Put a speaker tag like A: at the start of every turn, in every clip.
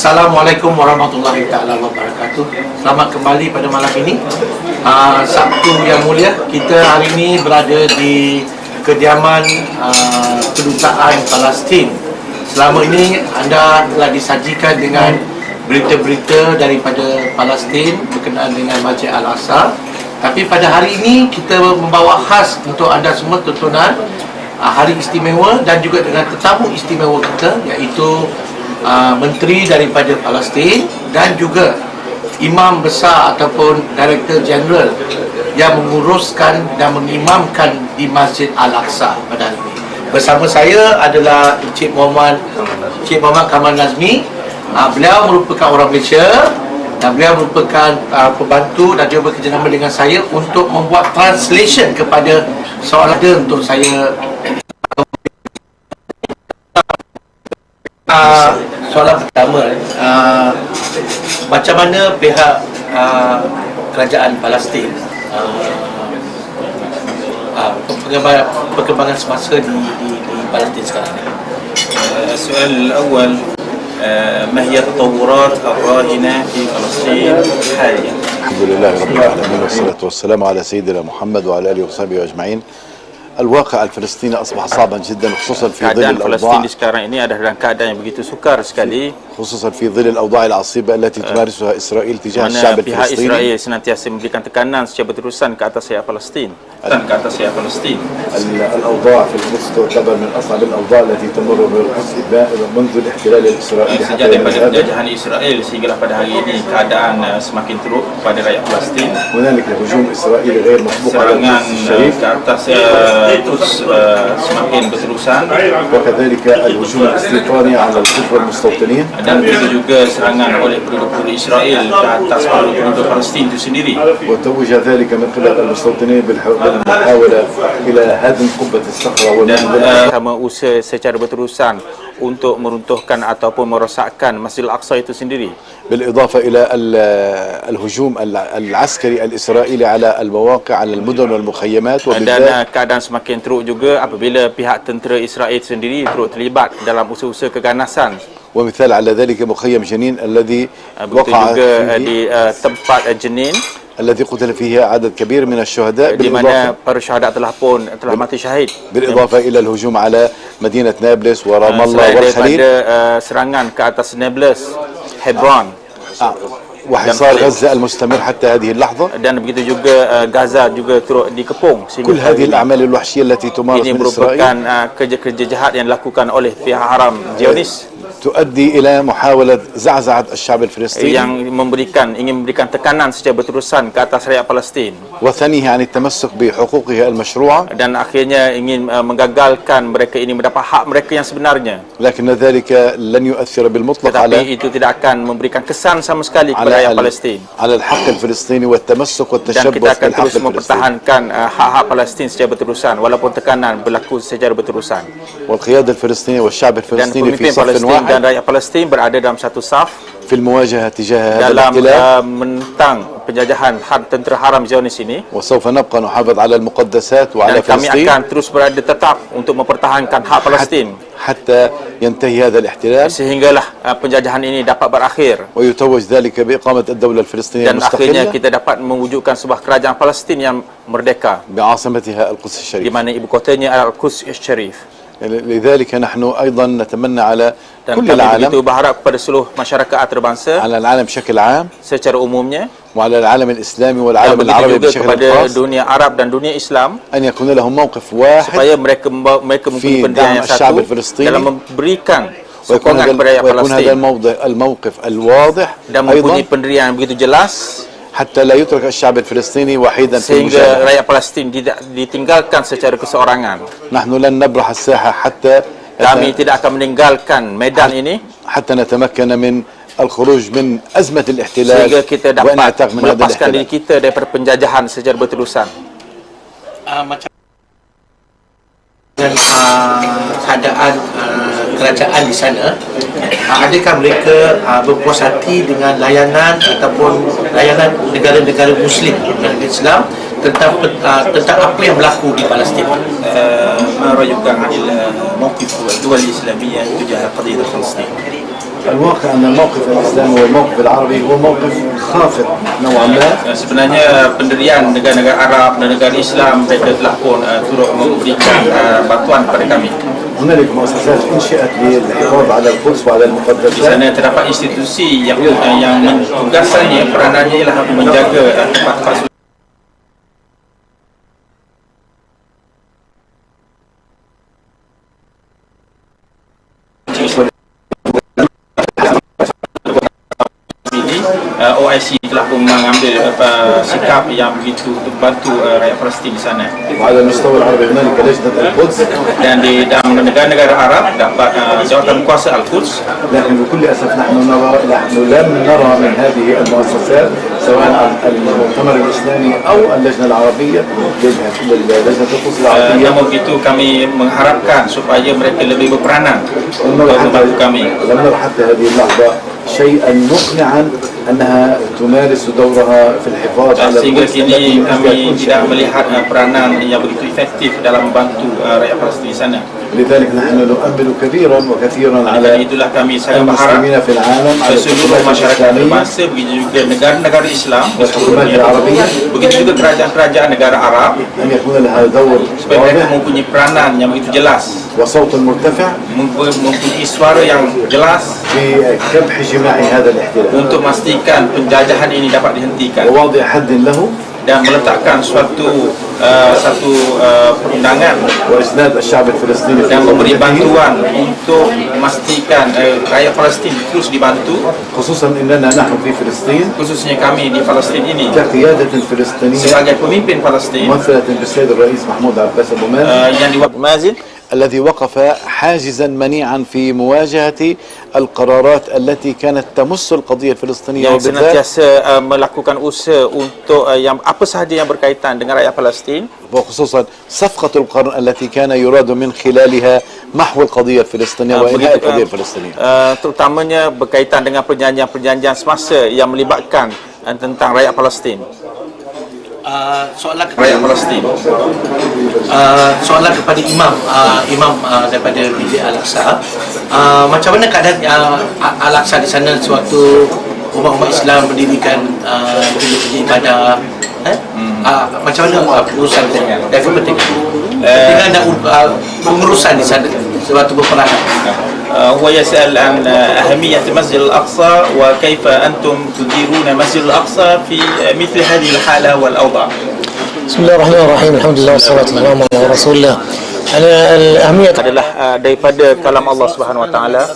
A: Assalamualaikum warahmatullahi taala wabarakatuh. Selamat kembali pada malam ini, Sabtu yang mulia. Kita hari ini berada di kediaman kedutaan Palestin. Selama ini anda telah disajikan dengan berita-berita daripada Palestin berkenaan dengan Masjid Al-Aqsa. Tapi pada hari ini kita membawa khas untuk anda semua tontonan hari istimewa dan juga dengan tetamu istimewa kita, iaitu menteri daripada Palestin dan juga imam besar ataupun director general yang menguruskan dan mengimamkan di Masjid Al-Aqsa pada hari ini. Bersama saya adalah Encik Muhammad Kamal Nazmi. Beliau merupakan orang Malaysia dan beliau merupakan pembantu dan juga bekerjasama dengan saya untuk membuat translation kepada soalan untuk saya. Soalan pertama, macam mana pihak kerajaan Palestin perkembangan semasa di Palestin sekarang ini?
B: السؤال الأول ما هي التطورات الراهنة في فلسطين حاليا؟
C: الحمد لله رب العالمين والصلاة والسلام على سيدنا محمد وعلى آله وصحبه أجمعين. الواقع الفلسطيني أصبح صعبا جدا خصوصا في ظل
B: keadaan Palestin di
C: الأوضاع
B: sekarang ini adalah dalam keadaan yang begitu sukar sekali,
C: خصوصا في ظل الأوضاع العصيبة التي تمارسها إسرائيل تجاه
B: mana
C: الشعب
B: pihak
C: الفلسطيني.
B: Israel senantiasa memberikan tekanan secara berterusan ke atas rakyat Palestin.
C: الأوضاع في القدس تعتبر من أصعب الأوضاع التي تمر بالقدس منذ الاحتلال الإسرائيلي حتى
B: Sejak daripada
C: الآن.
B: penjajahan Israel sehinggalah pada hari ini keadaan semakin teruk pada rakyat Palestin.
C: هنالك هجوم إسرائيلي غير مسبوق على
B: Serangan
C: القدس الشريف
B: ke atas Quds semakin berterusan,
C: وكذلك الهجوم الاستيطاني على القدس والمستوطنين.
B: dan begitu juga serangan oleh penduduk Israel ke atas penduduk Palestin itu sendiri.
C: وتوج ذلك من قبل المستوطنين بالمحاولة إلى هدم قبة الصخرة
B: Dan
C: والمنظمة.
B: sama usaha secara berterusan untuk meruntuhkan ataupun merosakkan Masjid Al-Aqsa itu sendiri.
C: بالإضافة إلى الهجوم العسكري الإسرائيلي على المواقع على المدن والمخيمات،
B: Dan
C: وبالذات
B: keadaan semakin teruk juga apabila pihak tentera Israel sendiri turut terlibat dalam usaha-usaha keganasan.
C: ومثال على ذلك مخيم جنين الذي
B: Begitu
C: وقع
B: juga
C: فيه
B: di tempat Jenin,
C: الذي قتل فيه عدد كبير من الشهداء،
B: di mana
C: بالإضافة
B: para syahadat telah mati syahid.
C: بالإضافة إلى الهجوم على مدينة نابلس ورام الله
B: Selain
C: والخليل
B: daripada serangan ke atas Nablus, Hebron,
C: وحصار غزة المستمر حتى هذه اللحظة.
B: dan begitu juga Gaza juga turut dikepung.
C: كل هذه الأعمال الوحشية التي تمارس
B: Ini
C: من
B: merupakan
C: إسرائيل
B: kerja-kerja jahat yang dilakukan oleh pihak haram Zionis
C: تؤدي إلى محاولة زعزعة الشعب الفلسطيني
B: yang ingin memberikan tekanan secara berterusan ke atas rakyat Palestin,
C: وثنيه عن التمسك بحقوقها المشروعة،
B: dan akhirnya ingin menggagalkan mereka ini mendapat hak mereka yang sebenarnya.
C: لكن ذلك لن يؤثر بالمطلق على
B: Tetapi itu tidak akan memberikan kesan sama sekali kepada rakyat Palestin,
C: على الحق الفلسطيني والتمسك
B: dan
C: والتشبث
B: kita akan
C: بالحق
B: terus
C: الفلسطيني.
B: mempertahankan hak-hak Palestin secara berterusan walaupun tekanan berlaku secara berterusan.
C: والقيادة الفلسطينية والشعب
B: Dan
C: الفلسطيني في
B: pemimpin
C: صف
B: Palestin
C: واحد
B: dan rakyat Palestin berada dalam satu saf
C: في المواجهة تجاه هذا
B: dalam
C: الاحتلال،
B: menentang penjajahan tentera haram Zionis ini.
C: وسوف نبقى نحافظ على المقدسات وعلى
B: Dan kami
C: فلسطين
B: akan terus berada tetap untuk mempertahankan hak Palestin
C: حتى ينتهي هذا الاحتلال
B: sehinggalah penjajahan ini dapat berakhir,
C: ويتوج ذلك بإقامة الدولة الفلسطينية
B: dan akhirnya
C: المستقلة
B: kita dapat mewujudkan sebuah kerajaan Palestin yang merdeka
C: بعاصمتها القدس
B: di
C: الشريف.
B: mana ibu kotanya adalah Quds Syarif.
C: لذلك نحن أيضا نتمنى على
B: Dan
C: كل
B: kami begitu
C: العالم،
B: berharap kepada seluruh masyarakat antarabangsa
C: على العالم بشكل عام
B: secara umumnya,
C: وعلى العالم الإسلامي
B: dan
C: والعالم
B: begitu
C: العربي
B: juga
C: بشكل
B: kepada
C: خاص
B: dunia Arab dan dunia Islam,
C: أن يكون لهم موقف واحد
B: supaya mereka mempunyai
C: في
B: pendirian yang
C: دعم الشعب
B: satu
C: الفلسطيني،
B: dalam memberikan
C: ويكون
B: sokongan kepada rakyat
C: هذا
B: Palestin,
C: الموقف الواضح
B: dan mempunyai
C: أيضا
B: pendirian yang begitu jelas
C: حتى لا يترك الشعب الفلسطيني وحيدا في
B: sehingga
C: المجاهدة.
B: rakyat Palestin tidak ditinggalkan secara keseorangan.
C: نحن لن نبرح الساحة
B: Kami tidak akan meninggalkan medan ini
C: حتى نتمكن من الخروج من أزمة
B: sehingga
C: الاحتلال
B: kita dapat
C: ونعتق من هذا
B: melepaskan diri
C: الاحتلال.
B: kita daripada penjajahan secara berterusan.
A: Macam dengan keadaan kerajaan di sana, adakah mereka berpuas hati dengan layanan ataupun layanan negara-negara Muslim dan Islam tentang apa yang berlaku di Palestin?
B: ما رأيك عن الموقف الدول الإسلامية تجاه قضية فلسطين؟
C: الواقع أن الموقف الإسلامي والموقف العربي هو موقف خافت نوعا ما.
B: Sebenarnya pendirian negara-negara Arab dan negara Islam mereka telah pun turut memberikan bantuan kepada kami.
C: هنالك مؤسسات انشئت للحفاظ على القدس وعلى
B: Di
C: المقدسات.
B: sana terdapat institusi yang tugasannya, peranannya ialah menjaga tempat-tempat suci. OIC telah pun mengambil sikap yang begitu untuk membantu rakyat Palestin di sana.
C: وعلى المستوى العربي هنالك لجنة القدس.
B: Dan di dalam negara-negara Arab dapat jawatan kuasa Al-Quds.
C: لكن بكل أسف نحن لم نرى من هذه المؤسسات سواء المؤتمر الإسلامي أو اللجنة العربية لجنة القدس العربية.
B: Namun begitu kami mengharapkan supaya mereka lebih berperanan untuk membantu kami.
C: لم نرى حتى هذه اللحظة شيئا مقنعا أنها تمارس دورها في الحفاظ على
B: Sehingga
C: القدس
B: kini kami tidak melihat peranan yang begitu efektif dalam membantu rakyat Palestin di sana.
C: لذلك نحن نؤمل كبيرا وكثيرا
B: Dan
C: على
B: itulah kami sangat berharap
C: المسلمين في العالم على
B: seluruh
C: الحكومات
B: masyarakat
C: الإسلامية
B: berbangsa, begitu juga negara-negara Islam di seluruh
C: والحكومات
B: dunia,
C: العربية
B: begitu juga kerajaan-kerajaan negara Arab,
C: أن يكون لها دور
B: supaya mereka
C: واضح
B: mempunyai peranan yang begitu jelas,
C: وصوت مرتفع
B: mempunyai suara yang jelas
C: في كبح جماع هذا الاحتلال
B: untuk memastikan penjajahan ini dapat dihentikan
C: ووضع حد له
B: dan meletakkan satu perundangan
C: وإسناد الشعب الفلسطيني في
B: dan memberi
C: حريته.
B: bantuan untuk memastikan rakyat Palestin terus dibantu,
C: خصوصا أننا نحن في فلسطين
B: khususnya kami di Palestin ini
C: كقيادة فلسطينية
B: sebagai pemimpin Palestin
C: ممثلة بالسيد الرئيس محمود عباس أبو مازن
B: yang diwakili
C: الذي وقف حاجزا منيعا في مواجهة القرارات التي كانت تمس القضية الفلسطينية
B: yang
C: وبالذات
B: senantiasa melakukan usaha untuk yang apa sahaja yang berkaitan dengan rakyat Palestin,
C: وخصوصا صفقة القرن التي كان يراد من خلالها محو القضية الفلسطينية وإنهاء القضية الفلسطينية.
B: terutamanya berkaitan dengan perjanjian-perjanjian semasa yang melibatkan tentang rakyat Palestin.
A: Soalan
B: Rakyat Palestin.
A: Soalan kepada imam daripada Masjid Al-Aqsa, macam mana keadaan Al-Aqsa di sana sewaktu umat-umat Islam mendirikan bilik ibadah, macam mana urusan dan kepentingan dan pengurusan di sana sewaktu berperangan.
B: هو يسأل عن أهمية مسجد الأقصى وكيف أنتم تديرون مسجد الأقصى في مثل هذه الحالة والأوضاع.
D: بسم الله الرحمن الرحيم الحمد لله والصلاة والسلام على رسول الله. الأهمية
B: adalah daripada kalam Allah Subhanahu Wa Taala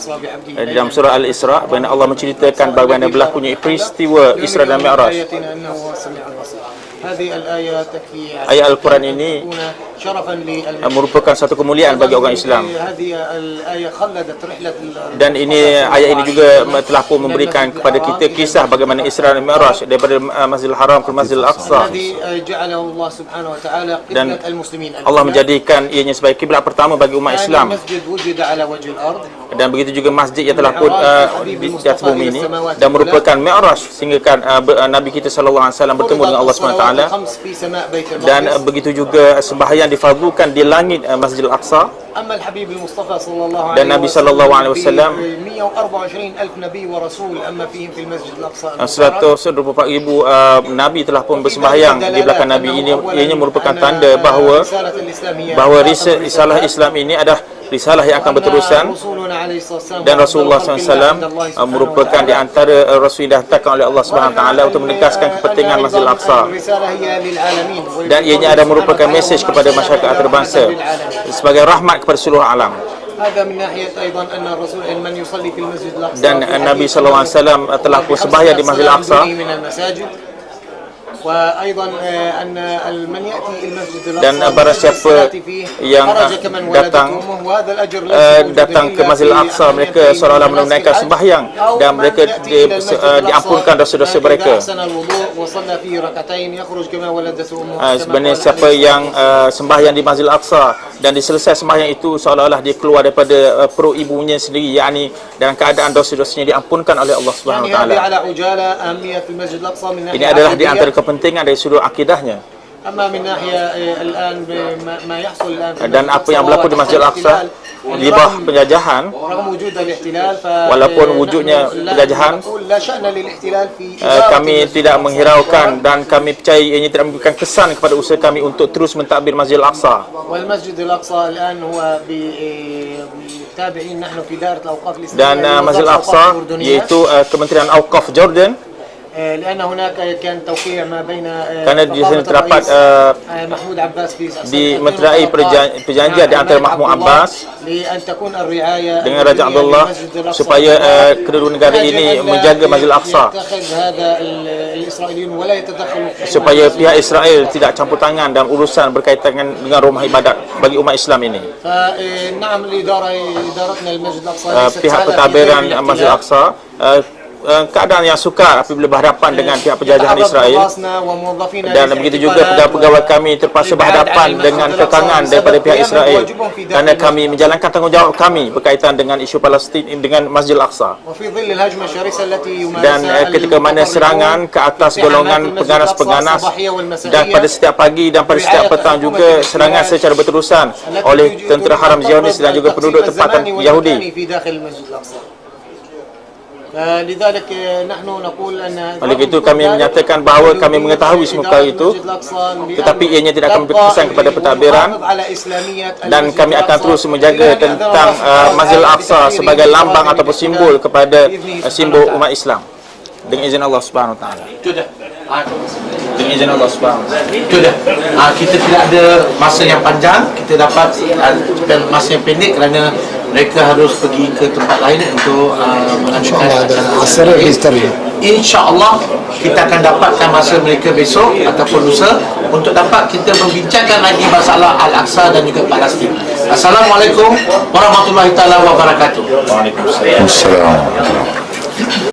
B: dalam surah Al-Isra, mana Allah menceritakan bagaimana berlakunya peristiwa Isra dan Mi'raj. Ayat Al-Quran ini merupakan satu kemuliaan bagi orang Islam, dan ayat ini juga telah pun memberikan kepada kita kisah bagaimana Isra dan Mi'raj daripada Masjidil Haram ke Masjidil Aqsa, dan Allah menjadikan ianya sebagai kiblat pertama bagi umat Islam. Dan begitu juga masjid yang telah pun di atas bumi ini, dan merupakan Mi'raj sehingga Nabi kita SAW bertemu dengan Allah SWT. Dan begitu juga sembahyang difardukan di langit Masjidil Aqsa. Dan Nabi SAW 124,000 Nabi telah pun bersembahyang di belakang Nabi ini. Ianya merupakan tanda bahawa risalah Islam ini adalah risalah yang akan berterusan, dan Rasulullah SAW merupakan di antara Rasul yang dihantarkan oleh Allah SWT untuk menegaskan kepentingan Masjidil Aqsa, dan ianya ada merupakan mesej kepada masyarakat antarabangsa sebagai rahmat kepada seluruh alam. Dan Nabi SAW telah pun sembahyang di Masjidil Aqsa, dan barang siapa yang datang ke Masjidil Aqsa, mereka seolah-olah menunaikan sembahyang, dan mereka diampunkan dosa-dosa mereka. Sebenarnya siapa yang sembahyang di Masjidil Aqsa dan diselesai sembahyang itu, seolah-olah dia keluar daripada perut ibunya sendiri, yakni dalam keadaan dosa-dosanya diampunkan oleh Allah Subhanahu Wa Taala. Ini adalah di antara kepentingan dari sudut akidahnya.
E: أما من ناحية الآن ما يحصل الآن في
B: Dan apa yang berlaku di Masjid Al-Aqsa di bawah penjajahan,
E: رغم وجود الاحتلال
B: walaupun wujudnya penjajahan,
E: لا شأن للاحتلال في
B: kami tidak menghiraukan dan kami percaya ianya tidak memberikan kesan kepada usaha kami untuk terus mentadbir Masjid Al-Aqsa.
E: والمسجد الأقصى الآن هو تابعين نحن في دائرة الأوقاف الإسلامية
B: Dan Masjid Al-Aqsa iaitu Kementerian Awqaf Jordan,
E: لأن هناك كان توقيع ما بين
B: kerana di sini terdapat
E: محمود عباس في
B: dimeterai perjanjian di antara Mahmud Abbas
E: لأن تكون الرعاية
B: dengan Raja Abdullah supaya kedua negara ini menjaga Masjid Al-Aqsa,
E: يتخذ هذا الإسرائيليون ولا يتدخلوا
B: supaya pihak Israel tidak campur tangan dalam urusan berkaitan dengan rumah ibadat bagi umat Islam ini.
E: فنعم إدارتنا المسجد الأقصى
B: Pihak pentadbiran Masjid Al-Aqsa keadaan yang sukar apabila berhadapan dengan pihak penjajahan Israel, dan begitu juga pegawai-pegawai kami terpaksa berhadapan dengan kekangan daripada pihak Israel kerana kami menjalankan tanggungjawab kami berkaitan dengan isu Palestin dengan Masjid Al-Aqsa. Dan ketika mana serangan ke atas golongan pengganas-pengganas, dan pada setiap pagi dan pada setiap petang juga serangan secara berterusan oleh tentera haram Zionis dan juga penduduk tempatan Yahudi.
E: لذلك نحن نقول أن
B: Oleh itu kami menyatakan bahawa kami mengetahui semua perkara itu, tetapi ianya tidak akan berkesan kepada pentadbiran, dan kami akan terus menjaga tentang Masjid Al-Aqsa sebagai lambang ataupun simbol kepada simbol umat Islam dengan izin Allah Subhanahu Wa Taala.
A: Itu dah.
B: Dengan izin Allah Subhanahu Wa Taala.
A: Itu dah. Kita tidak ada masa yang panjang, kita dapat masa yang pendek kerana mereka harus pergi ke tempat lain untuk melanjutkan acara. InsyaAllah kita akan dapatkan masa mereka besok ataupun lusa untuk dapat kita membincangkan lagi masalah Al-Aqsa dan juga Palestin. Assalamualaikum warahmatullahi taala wabarakatuh.
B: Waalaikumsalam.